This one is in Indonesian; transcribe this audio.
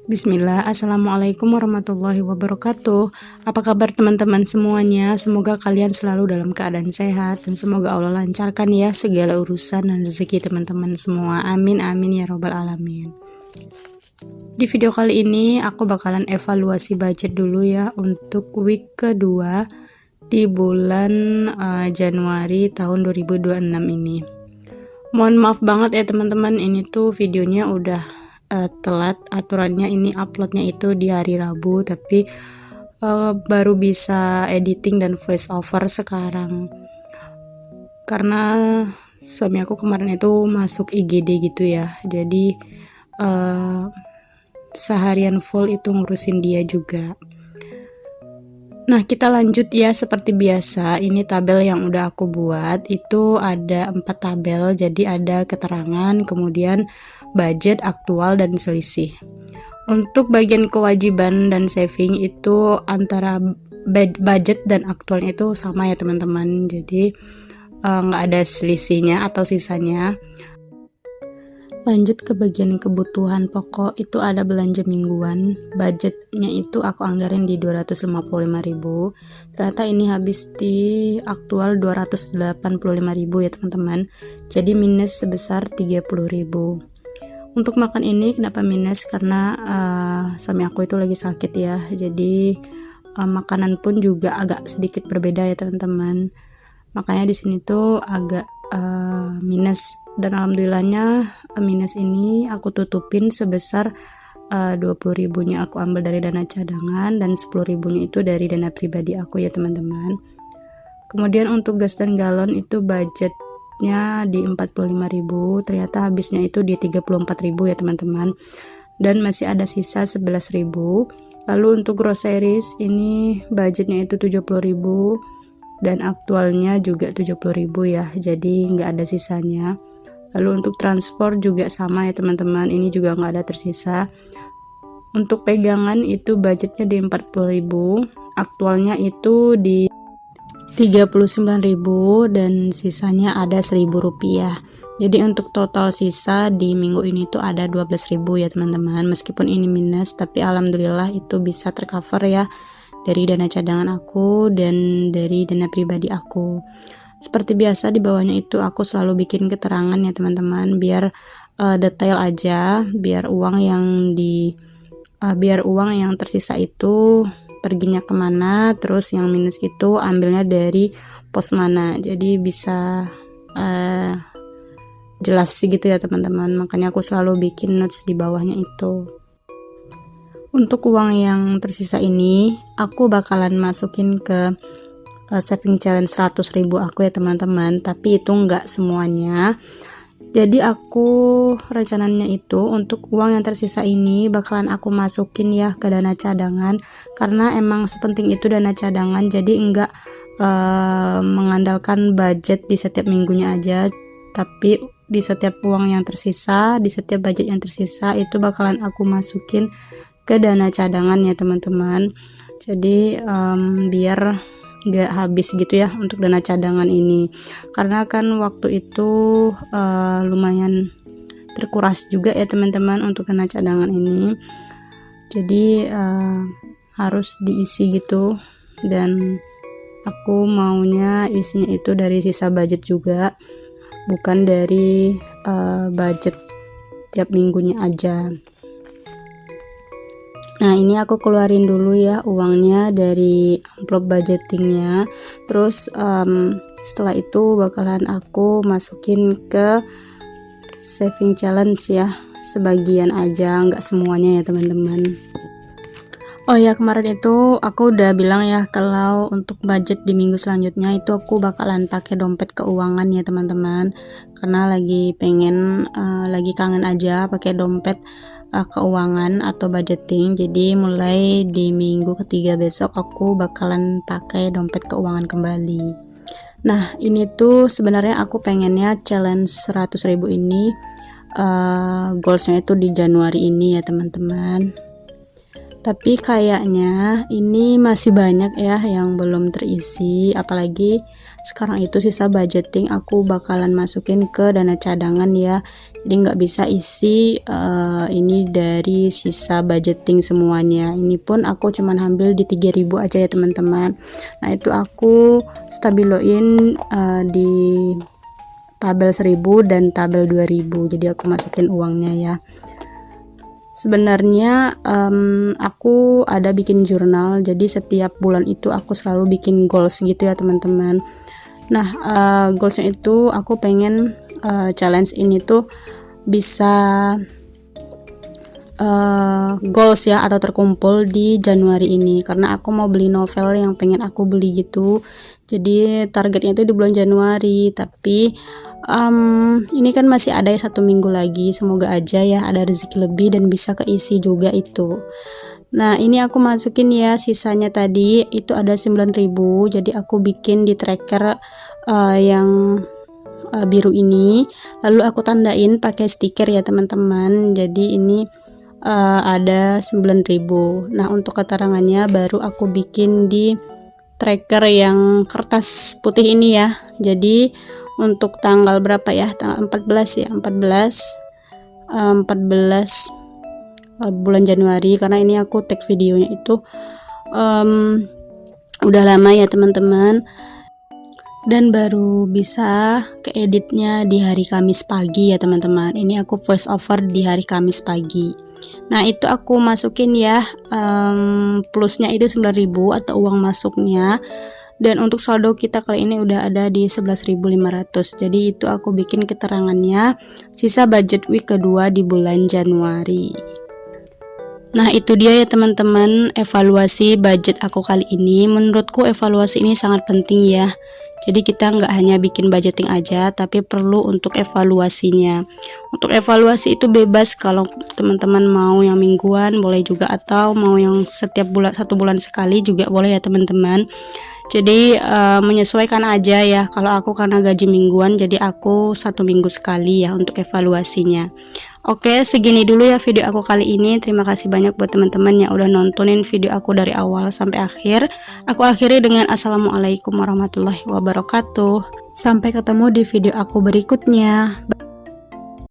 Bismillah, Assalamualaikum warahmatullahi wabarakatuh. Apa kabar teman-teman semuanya? Semoga kalian selalu dalam keadaan sehat dan semoga Allah lancarkan ya segala urusan dan rezeki teman-teman semua. Amin amin ya robbal alamin. Di video kali ini aku bakalan evaluasi budget dulu ya untuk week kedua di bulan Januari tahun 2026 ini. Mohon maaf banget ya teman-teman, ini tuh videonya udah telat. Aturannya ini uploadnya itu di hari Rabu, tapi baru bisa editing dan voice over sekarang karena suami aku kemarin itu masuk IGD gitu ya, jadi seharian full itu ngurusin dia juga. Nah, kita lanjut ya seperti biasa. Ini tabel yang udah aku buat. Itu ada 4 tabel. Jadi ada keterangan, kemudian budget, aktual, dan selisih. Untuk bagian kewajiban dan saving itu antara budget dan aktualnya itu sama ya teman-teman. Jadi nggak ada selisihnya atau sisanya. Lanjut ke bagian kebutuhan pokok, itu ada belanja mingguan. Budgetnya itu aku anggarin di 255.000. Ternyata ini habis di aktual 285.000 ya teman-teman. Jadi minus sebesar 30.000. Untuk makan ini kenapa minus? Karena suami aku itu lagi sakit ya. Jadi makanan pun juga agak sedikit berbeda ya teman-teman. Makanya di sini tuh agak minus, dan alhamdulillahnya minus ini aku tutupin sebesar 20.000 nya aku ambil dari dana cadangan dan 10.000 nya itu dari dana pribadi aku ya teman-teman. Kemudian untuk gas dan galon itu budgetnya di 45.000, ternyata habisnya itu di 34.000 ya teman-teman, dan masih ada sisa 11.000. Lalu untuk groceries ini budgetnya itu 70.000 dan aktualnya juga 70.000 ya, jadi nggak ada sisanya. Lalu untuk transport juga sama ya teman-teman, ini juga nggak ada tersisa. Untuk pegangan itu budgetnya di 40.000, aktualnya itu di 39.000 dan sisanya ada 1.000 rupiah. Jadi untuk total sisa di minggu ini tuh ada 12.000 ya teman-teman. Meskipun ini minus, tapi alhamdulillah itu bisa tercover ya dari dana cadangan aku dan dari dana pribadi aku. Seperti biasa di bawahnya itu aku selalu bikin keterangan ya teman-teman, biar detail aja, biar uang yang tersisa itu perginya kemana, terus yang minus itu ambilnya dari pos mana. Jadi bisa jelas sih gitu ya teman-teman. Makanya aku selalu bikin notes di bawahnya itu. Untuk uang yang tersisa ini aku bakalan masukin ke saving challenge 100.000 aku ya teman-teman, tapi itu enggak semuanya. Jadi aku rencananya itu untuk uang yang tersisa ini bakalan aku masukin ya ke dana cadangan, karena emang sepenting itu dana cadangan. Jadi enggak mengandalkan budget di setiap minggunya aja, tapi di setiap uang yang tersisa, di setiap budget yang tersisa itu bakalan aku masukin ke dana cadangan ya teman-teman. Jadi biar gak habis gitu ya untuk dana cadangan ini, karena kan waktu itu lumayan terkuras juga ya teman-teman untuk dana cadangan ini. Jadi harus diisi gitu, dan aku maunya isinya itu dari sisa budget juga, bukan dari budget tiap minggunya aja. Nah, ini aku keluarin dulu ya uangnya dari amplop budgetingnya. Terus setelah itu bakalan aku masukin ke saving challenge ya, sebagian aja, nggak semuanya ya teman-teman. Oh ya, kemarin itu aku udah bilang ya kalau untuk budget di minggu selanjutnya itu aku bakalan pakai dompet keuangan ya teman-teman, karena lagi kangen aja pakai dompet keuangan atau budgeting. Jadi mulai di minggu ketiga besok aku bakalan pakai dompet keuangan kembali. Nah, ini tuh sebenarnya aku pengennya challenge 100.000 ini goalsnya itu di Januari ini ya teman-teman. Tapi kayaknya ini masih banyak ya yang belum terisi, apalagi sekarang itu sisa budgeting aku bakalan masukin ke dana cadangan ya. Jadi nggak bisa isi ini dari sisa budgeting semuanya. Ini pun aku cuman ambil di 3.000 aja ya teman-teman. Nah itu aku stabiloin di tabel 1000 dan tabel 2000, jadi aku masukin uangnya ya. Sebenarnya aku ada bikin jurnal, jadi setiap bulan itu aku selalu bikin goals gitu ya teman-teman. Nah goalsnya itu aku pengen challenge ini tuh bisa goals ya atau terkumpul di Januari ini, karena aku mau beli novel yang pengen aku beli gitu. Jadi targetnya itu di bulan Januari, tapi ini kan masih ada ya 1 minggu lagi, semoga aja ya ada rezeki lebih dan bisa keisi juga itu. Nah ini aku masukin ya, sisanya tadi itu ada 9.000, jadi aku bikin di tracker yang biru ini, lalu aku tandain pakai stiker ya teman-teman. Jadi ini ada 9.000. Nah untuk keterangannya baru aku bikin di tracker yang kertas putih ini ya. Jadi untuk tanggal berapa ya, tanggal 14 ya, 14 bulan Januari, karena ini aku tag videonya itu udah lama ya teman-teman, dan baru bisa keeditnya di hari Kamis pagi ya teman-teman. Ini aku voice over di hari Kamis pagi. Nah itu aku masukin ya, plusnya itu 9.000 atau uang masuknya, dan untuk saldo kita kali ini udah ada di 11.500. Jadi itu aku bikin keterangannya sisa budget week kedua di bulan Januari. Nah itu dia ya teman-teman, evaluasi budget aku kali ini. Menurutku evaluasi ini sangat penting ya. Jadi kita nggak hanya bikin budgeting aja, tapi perlu untuk evaluasinya. Untuk evaluasi itu bebas, kalau teman-teman mau yang mingguan boleh juga, atau mau yang setiap bulan, 1 bulan sekali juga boleh ya teman-teman. Jadi menyesuaikan aja ya. Kalau aku karena gaji mingguan, jadi aku 1 minggu sekali ya untuk evaluasinya. Oke, segini dulu ya video aku kali ini. Terima kasih banyak buat teman-teman yang udah nontonin video aku dari awal sampai akhir. Aku akhiri dengan assalamualaikum warahmatullahi wabarakatuh. Sampai ketemu di video aku berikutnya.